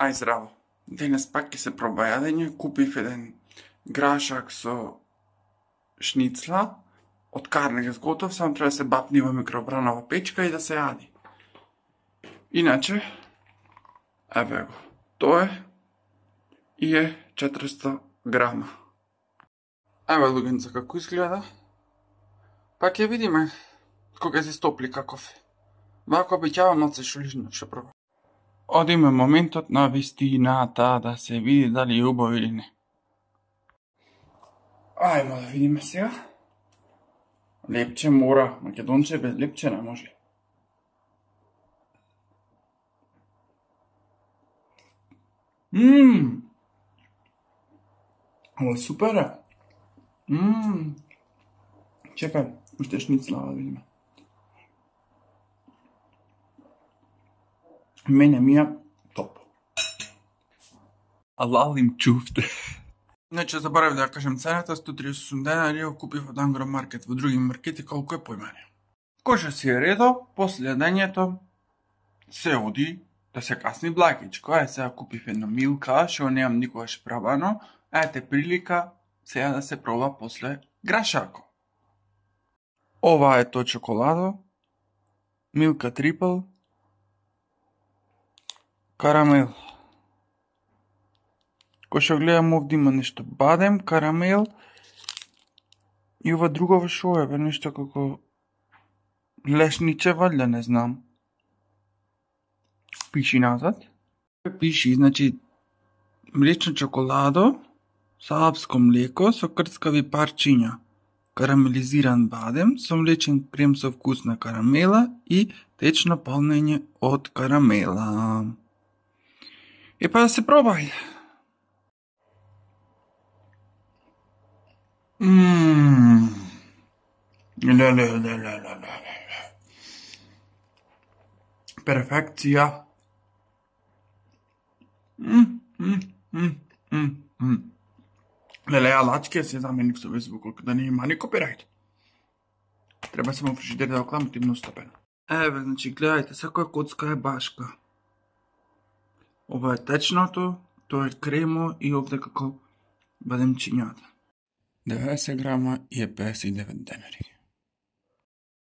Ај здраво. Денес пак ќе се проба јадење. Купив еден грашак со шницла. Од Карнегес готов, само треба да се бапни во микробранова печка и да се јади. Иначе, еве го. Тоа е 400 грама. Еве луѓенца како изгледа. Па ќе видиме кога се стопли каков е. Вако обеќавам од се шулижно ќе пробам. Одиме моментот на вистината да се види дали е убаво или не. Ајмо да видиме сега. Лепче мора, македонче без лепче не може. Ово супер е. Чекај, уште шницла да видиме. Мене ми е топ. Алалим чуфте. Значи, заборавив да ја кажем цената, 138 денари, ја купив од Ангромаркет во други маркети, колку е појмане. Коша си е редо, после јадењето се оди да се касни благичко. Сега купив едно Милка, што немам никогаш пробано. Ете прилика сега да се проба после грашако. Ова е то чоколадо, Милка Трипл, карамел. Кој што гледам овде има нешто бадем, карамел и ова друго шо е, нешто како лешниче, валјда, не знам. Пиши назад. Пиши, значи, млечно чоколадо со алпско млеко со крцкави парчиња, карамелизиран бадем со млечен крем со вкус на карамела и течно полнење од карамела. Па да се пробај. Перфекција. Леле, ја лачки се заменив со Facebook, да не има ни копирајт. Треба само фрижидер да окламативно стопено. Еве, значи, гледајте, секоја коцка е башка. Ова е течното, тоа е кремо и овде како бадемчињата. 90 грама и е 59 денари.